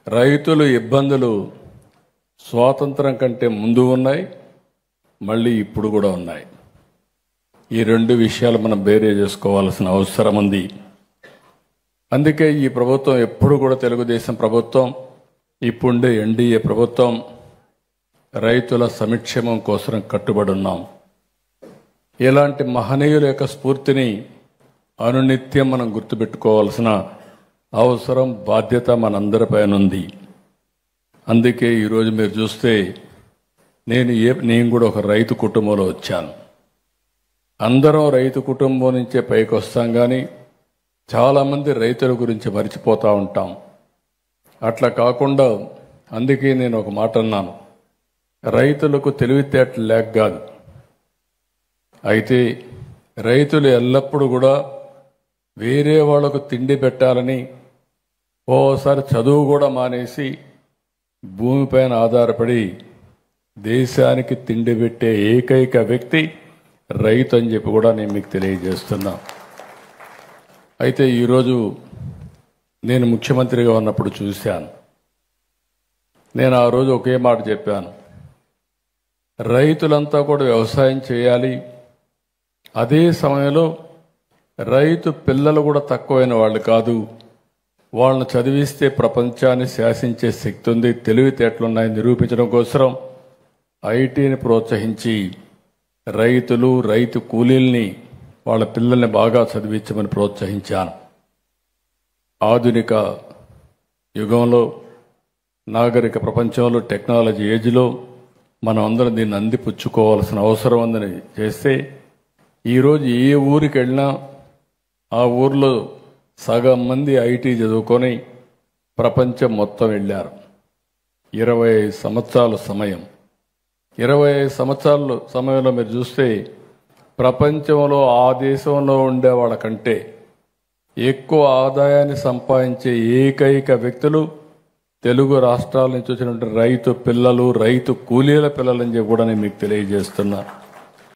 రైతుల ఇబ్బందులు స్వాతంత్రం కంటే ముందు ఉన్నాయి, మళ్ళీ ఇప్పుడు కూడా ఉన్నాయి. ఈ రెండు విషయాలు మనం బేరే చేసుకోవాల్సిన అవసరం ఉంది. అందుకే ఈ ప్రభుత్వం ఎప్పుడు కూడా తెలుగుదేశం ప్రభుత్వం, ఇప్పుండే ఎన్డీఏ ప్రభుత్వం రైతుల సంక్షేమం కోసం కట్టుబడి ఉన్నాం. ఇలాంటి మహనీయుల యొక్క స్ఫూర్తిని అనునిత్యం మనం గుర్తుపెట్టుకోవాల్సిన అవసరం, బాధ్యత మనందరిపైన ఉంది. అందుకే ఈరోజు మీరు చూస్తే నేను కూడా ఒక రైతు కుటుంబంలో వచ్చాను. అందరం రైతు కుటుంబం నుంచే పైకి వస్తాం, కానీ చాలామంది రైతుల గురించి మర్చిపోతూ ఉంటాం. అట్లా కాకుండా అందుకే నేను ఒక మాట అన్నాను, రైతులకు తెలివితేటలు లేక కాదు, అయితే రైతులు ఎల్లప్పుడూ కూడా వేరే వాళ్లకు తిండి పెట్టాలని ఓసారి చదువు కూడా మానేసి భూమిపైన ఆధారపడి దేశానికి తిండి పెట్టే ఏకైక వ్యక్తి రైతు అని చెప్పి కూడా నేను మీకు తెలియజేస్తున్నా. అయితే ఈరోజు నేను ముఖ్యమంత్రిగా ఉన్నప్పుడు చూశాను, నేను ఆ రోజు ఒకే మాట చెప్పాను, రైతులంతా కూడా వ్యవసాయం చేయాలి, అదే సమయంలో రైతు పిల్లలు కూడా తక్కువైన వాళ్ళు కాదు, వాళ్ళని చదివిస్తే ప్రపంచాన్ని శాసించే శక్తి ఉంది, తెలివితేటలున్నాయని నిరూపించడం కోసం ఐటీని ప్రోత్సహించి రైతులు, రైతు కూలీల్ని, వాళ్ళ పిల్లల్ని బాగా చదివించమని ప్రోత్సహించాను. ఆధునిక యుగంలో, నాగరిక ప్రపంచంలో, టెక్నాలజీ ఏజ్లో మనం అందరం దీన్ని అందిపుచ్చుకోవాల్సిన అవసరం ఉందని చేస్తే ఈరోజు ఏ ఊరికి వెళ్ళినా ఆ ఊర్లో సగం మంది ఐటీ చదువుకొని ప్రపంచం మొత్తం వెళ్ళారు. 25 సంవత్సరాల సమయం, 25 సంవత్సరాల సమయంలో మీరు చూస్తే ప్రపంచంలో ఆ దేశంలో ఉండే వాళ్ళకంటే ఎక్కువ ఆదాయాన్ని సంపాదించే ఏకైక వ్యక్తులు తెలుగు రాష్ట్రాల నుంచి వచ్చినటువంటి రైతు పిల్లలు, రైతు కూలీల పిల్లలని చెప్పి కూడా నేను మీకు తెలియజేస్తున్నా.